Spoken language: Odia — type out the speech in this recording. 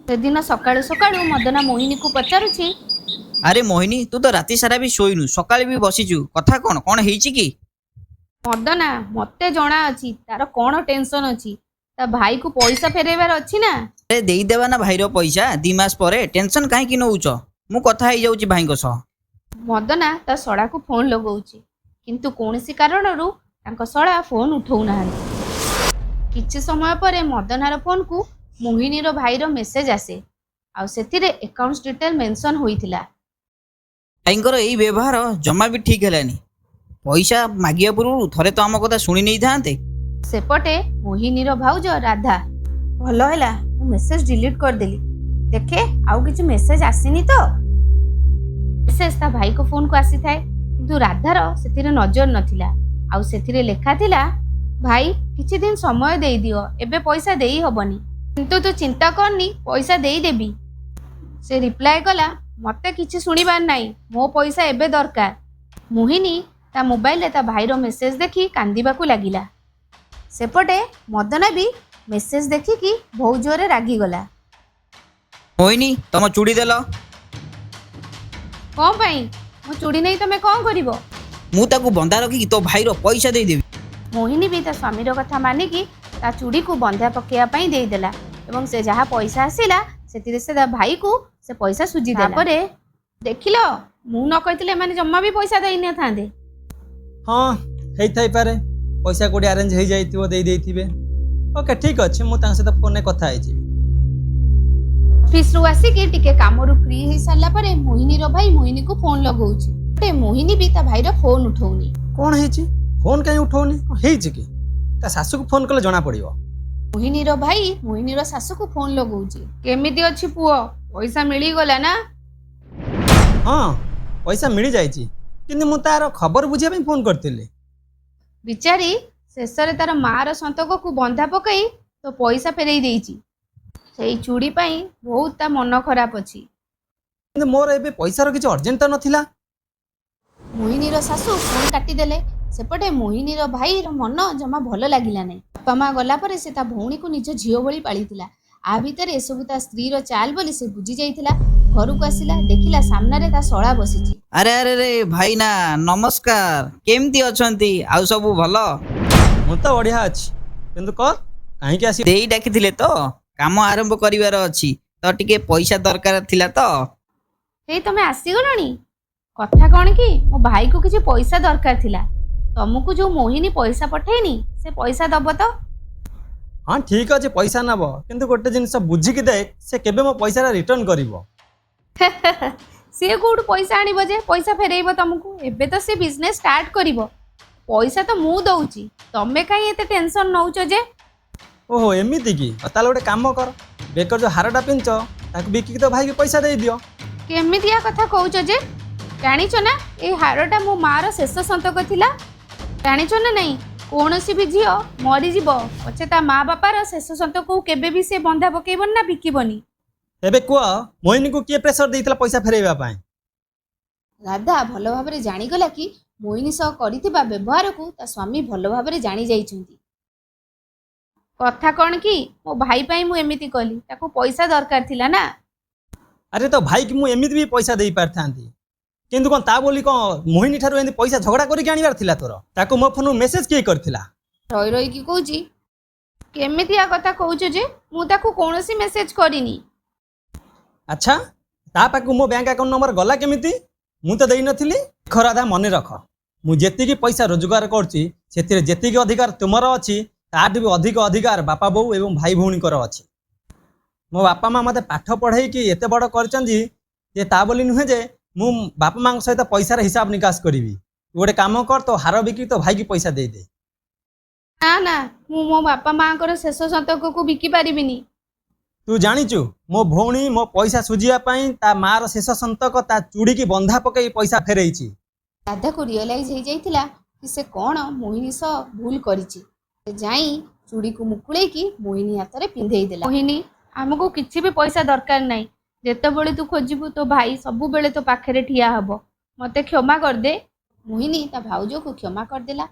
ସେଦିନ ସକାଳୁ ସକାଳୁ ମଦନା ମୋହିନୀକୁ ପଚାରୁଛି, ଆରେ ମୋହିନୀ, ତୁ ତ ରାତି ସାରା ବି ଶୋଇନୁ, ସକାଳେ ବି ବସିଛୁ, କଥା କ'ଣ କ'ଣ ହେଇଛି କି? ମଦନା ମତେ ଜଣା ଅଛି ତାର କ'ଣ ଟେନସନ ଅଛି। ତା ଭାଇକୁ ପଇସା ଫେରେଇବାର ଅଛି ନା। ଆରେ ଦେଇଦେବା ନା ଭାଇର ପଇସା 2 ମାସ ପରେ, ଟେନସନ କାହିଁକି ନଉଛ? ମୁଁ କଥା ହେଇଯାଉଛି ଭାଇଙ୍କ ସହ। ମଦନା ତା ଶଳାକୁ ଫୋନ ଲଗାଉଛି, କିନ୍ତୁ କୌଣସି କାରଣରୁ ତାଙ୍କ ଶଳା ଫୋନ ଉଠଉନାହାନ୍ତି। କିଛି ସମୟ ପରେ ମଦନାର ଫୋନକୁ ମୋହିନୀର ଭାଇର ମେସେଜ ଆସେ, ଆଉ ସେଥିରେ ଆକାଉଣ୍ଟ ଡିଟେଲ ମେନସନ ହୋଇଥିଲା। ଭାଇଙ୍କର ଏଇ ବ୍ୟବହାର ଜମା ବି ଠିକ୍ ହେଲାନି। ପଇସା ମାଗିବା ପୂର୍ବରୁ ଥରେ ତ ଆମ କଥା ଶୁଣି ନେଇଥାନ୍ତେ। ସେପଟେ ମୋହିନୀର ଭାଉଜ ରାଧା, ଭଲ ହେଲା ମୁଁ ମେସେଜ ଡିଲିଟ କରିଦେଲି, ଦେଖେ ଆଉ କିଛି ମେସେଜ ଆସିନି ତ। ମେସେଜ ତା ଭାଇଙ୍କ ଫୋନକୁ ଆସିଥାଏ, କିନ୍ତୁ ରାଧାର ସେଥିରେ ନଜର ନଥିଲା। ଆଉ ସେଥିରେ ଲେଖା ଥିଲା, ଭାଇ କିଛି ଦିନ ସମୟ ଦେଇଦିଅ, ଏବେ ପଇସା ଦେଇ ହବନି, କିନ୍ତୁ ତୁ ଚିନ୍ତା କରନି ପଇସା ଦେଇଦେବି। ସେ ରିପ୍ଲାଏ କଲା, ମତେ କିଛି ଶୁଣିବାର ନାହିଁ, ମୋ ପଇସା ଏବେ ଦରକାର। ମୋହିନୀ ତା ମୋବାଇଲରେ ତା ଭାଇର ମେସେଜ ଦେଖି କାନ୍ଦିବାକୁ ଲାଗିଲା। ସେପଟେ ମଦନା ବି ମେସେଜ ଦେଖିକି ବହୁତ ଜୋରରେ ରାଗିଗଲା। ମୋହିନୀ, ତମ ଚୁଡ଼ି ଦେଲ। କ'ଣ ପାଇଁ? ମୋ ଚୁଡ଼ି ନେଇ ତମେ କ'ଣ କରିବ? ମୁଁ ତାକୁ ବନ୍ଧା ରଖିକି ତୋ ଭାଇର ପଇସା ଦେଇଦେବି। ମୋହିନୀ ବି ତା ସ୍ୱାମୀର କଥା ମାନିକି ତା ଚୁଡ଼ିକୁ ବନ୍ଧା ପକାଇବା ପାଇଁ ଦେଇଦେଲା, ଏବଂ ସେ ଯାହା ପଇସା ଆସିଲା ସେଥିରେ ସେ ତା ଭାଇକୁ ସେ ପଇସା ସୁଝିଦେଲା। ତାପରେ ଦେଖିଲ, ମୁଁ ନ କହିଥିଲେ ଏମାନେ ଜମା ବି ପଇସା ଦେଇନଥାନ୍ତେ। ହଁ ହେଇଥାଇପାରେ, ପଇସା କୋଉଠି ଆରେଞ୍ଜ ହେଇଯାଇଥିବ, ଦେଇଥିବେ। ଓକେ ଠିକ୍ ଅଛି, ମୁଁ ତାଙ୍କ ସହିତ ଫୋନରେ କଥା ହେଇଯିବି। ଅଫିସରୁ ଆସିକି ଟିକେ କାମରୁ ଫ୍ରି ହେଇସାରିଲା ପରେ ମୋହିନୀର ଭାଇ ମୋହିନୀକୁ ଫୋନ ଲଗାଉଛି। ମୋହିନୀ ବି ତା ଭାଇର ଫୋନ ଉଠଉନି। କ'ଣ ହେଇଛି? ଫୋନ୍ କାହିଁ ଉଠଉନି? କ'ଣ ହେଇଛି କି? ତା ଶାଶୁକୁ ଫୋନ୍ କଲେ ଜଣା ପଡ଼ିବ। ମୋହିନୀର ଭାଇ ମୋହିନୀର ଶାଶୁକୁ ଫୋନ ଲଗାଉଛି, କେମିତି ଅଛି ପୁଅ, ପଇସା ମିଳିଗଲା ନା? ହଁ ପଇସା ମିଳିଯାଇଛି, କିନ୍ତୁ ମୁଁ ତାର ଖବର ବୁଝିବା ପାଇଁ ଫୋନ୍ କରିଥିଲି। ବିଚାରୀ ଶେଷରେ ତାର ମାଆର ସନ୍ତକକୁ ବନ୍ଧା ପକାଇ ତ ପଇସା ଫେରେଇ ଦେଇଛି। ସେଇ ଚୁଡ଼ି ପାଇଁ ବହୁତ ତା ମନ ଖରାପ ଅଛି। କିନ୍ତୁ ମୋର ଏବେ ପଇସାର କିଛି ଅର୍ଜେଣ୍ଟ ତ ନଥିଲା। ମୋହିନୀର ଶାଶୁ ଫୋନ କାଟିଦେଲେ। ସେପଟେ ମୋହିନୀର ଭାଇର ମନ ଜମା ଭଲ ଲାଗିଲା ନାହିଁ। ବାପା ମା ଗଲା ପରେ ସେ ତା ଭଉଣୀକୁ ନିଜ ଝିଅ ଭଳି ପାଳିଥିଲା। ଆ ଭିତରେ ଏସବୁ ତା ସ୍ତ୍ରୀର ଚାଲ ବୋଲି ସେ ବୁଝି ଯାଇଥିଲା। ଘରକୁ ଆସିଲା, ଦେଖିଲା ସାମ୍ନାରେ ତା ଶଳା ବସିଛି। ଆରେ ଆରେ ରେ ଭାଇନା, ନମସ୍କାର, କେମିତି ଅଛନ୍ତି? ଆଉ ସବୁ ଭଲ? ମୁଁ ତ ବଢ଼ିଆ ଅଛି, କିନ୍ତୁ କହ କାହିଁକି ଆସି? ଦେଇ ଡାକିଥିଲେ ତ, କାମ ଆରମ୍ଭ କରିବାର ଅଛି ତ, ଟିକେ ପଇସା ଦରକାର ଥିଲା ତ। ହେଇ ତମେ ଆସିଗଲଣି? କଥା କ'ଣ କି, ମୋ ଭାଇକୁ କିଛି ପଇସା ଦରକାର ଥିଲା। ତମକୁ ଯୋଉ ମୋହିନୀ ପଇସା ପଠେଇନି, ସେ ପଇସା ଦବ ତ? ହଁ ଠିକ୍ ଅଛି, ପଇସା ନେବ, କିନ୍ତୁ ଗୋଟେ ଜିନିଷ ବୁଝିକି ଦେଖ, ସେ କେବେ ମୋ ପଇସାଟା ରିଟର୍ନ କରିବ। ସିଏ କୋଉଠୁ ପଇସା ଆଣିବ ଯେ ପଇସା ଫେରେଇବ ତମକୁ? ଏବେ ତ ସେ ବିଜନେସ ଷ୍ଟାର୍ଟ କରିବ, ପଇସା ତ ମୁଁ ଦଉଛି, ତମେ କାହିଁ ଏତେ ଟେନସନ ନଉଛ ଯେ? ଓହୋ ଏମିତି କି? ତାହେଲେ ଗୋଟେ କାମ କର, ବେକର ଯୋଉ ହାରଟା ପିଞ୍ଚ ତାକୁ ବିକିକି ତ ଭାଇକି ପଇସା ଦେଇଦିଅ। କେମିତିଆ କଥା କହୁଛ ଯେ? ଜାଣିଛ ନା ଏଇ ହାରଟା ମୋ ମାଆର ଶେଷ ସନ୍ତକ ଥିଲା। ଜାଣିଛ ନା ନାଇଁ, କୌଣସି ବି ଝିଅ ମରିଯିବ ପଛେ ତା ମା ବାପାର ଶେଷ ସନ୍ତକକୁ କେବେ ବି ସେ ବନ୍ଧା ପକେଇବନି ନା ବିକିବନି। ଏବେ କୁହ, ମୋହିନୀକୁ କିଏ ପ୍ରେସର ଦେଇଥିଲା ପଇସା ଫେରେଇବା ପାଇଁ? ରାଧା ଭଲ ଭାବରେ ଜାଣିଗଲା କି ମୋହିନୀ ସହ କରିଥିବା ବ୍ୟବହାରକୁ ତା ସ୍ୱାମୀ ଭଲ ଭାବରେ ଜାଣି ଯାଇଛନ୍ତି। କଥା କ'ଣ କି, ମୋ ଭାଇ ପାଇଁ ମୁଁ ଏମିତି କଲି, ତାକୁ ପଇସା ଦରକାର ଥିଲା ନା। ଆରେ ତ ଭାଇକି ମୁଁ ଏମିତି ବି ପଇସା ଦେଇ ପାରିଥାନ୍ତି, କିନ୍ତୁ କ'ଣ ତା ବୋଲି କ'ଣ ମୋହିନୀ ଠାରୁ ଏମିତି ପଇସା ଝଗଡ଼ା କରିକି ଆଣିବାର ଥିଲା ତୋର? ତାକୁ ମୋ ଫୋନରୁ ମେସେଜ କିଏ କରିଥିଲା? ରହି ରହିକି କହୁଛି। କେମିତିଆ କଥା କହୁଛ ଯେ? ମୁଁ ତାକୁ କୌଣସି ମେସେଜ କରିନି। ଆଚ୍ଛା, ତା ପାଖକୁ ମୋ ବ୍ୟାଙ୍କ ଆକାଉଣ୍ଟ ନମ୍ବର ଗଲା କେମିତି? ମୁଁ ତ ଦେଇନଥିଲି। ରାଧା ମନେ ରଖ, ମୁଁ ଯେତିକି ପଇସା ରୋଜଗାର କରୁଛି ସେଥିରେ ଯେତିକି ଅଧିକାର ତୁମର ଅଛି, ତାଠୁ ବି ଅଧିକ ଅଧିକାର ବାପା ବୋଉ ଏବଂ ଭାଇ ଭଉଣୀଙ୍କର ଅଛି। ମୋ ବାପା ମା ମୋତେ ପାଠ ପଢ଼େଇକି ଏତେ ବଡ଼ କରିଛନ୍ତି ଯେ ତା ବୋଲି ନୁହେଁ ଯେ ମୁଁ ବାପା ମାଙ୍କ ସହିତ ପଇସାର ହିସାବ ନିକାଶ କରିବି। ତୁ ଗୋଟେ କାମ କର, ତୋ ହାର ବିକି ତୋ ଭାଇକି ପଇସା ଦେଇଦେ। ନା ନା, ମୁଁ ମୋ ବାପା ମାଙ୍କର ଶେଷ ସନ୍ତକକୁ ବିକି ପାରିବିନି। ତୁ ଜାଣିଛୁ, ମୋ ଭଉଣୀ ମୋ ପଇସା ସୁଝିବା ପାଇଁ ତା ମାର ଶେଷ ସନ୍ତକ ତା ଚୁଡ଼ିକି ବନ୍ଧା ପକେଇ ପଇସା ଫେରେଇଛି। ରାଧାକୁ ରିଅଲାଇଜ୍ ହେଇଯାଇଥିଲା କି ସେ କ'ଣ ମୋହିନୀ ସହ ଭୁଲ କରିଛି। ସେ ଯାଇ ଚୁଡ଼ିକୁ ମୁକୁଳେଇକି ମୋହିନୀ ହାତରେ ପିନ୍ଧେଇ ଦେଲା। ମୋହିନୀ, ଆମକୁ କିଛି ବି ପଇସା ଦରକାର ନାହିଁ। ଯେତେବେଳେ ତୁ ଖୋଜିବୁ ତୋ ଭାଇ ସବୁବେଳେ ତୋ ପାଖରେ ଠିଆ ହବ। ମତେ କ୍ଷମା କରିଦେ। ମୋହିନୀ ତା ଭାଉଜକୁ କ୍ଷମା କରିଦେଲା।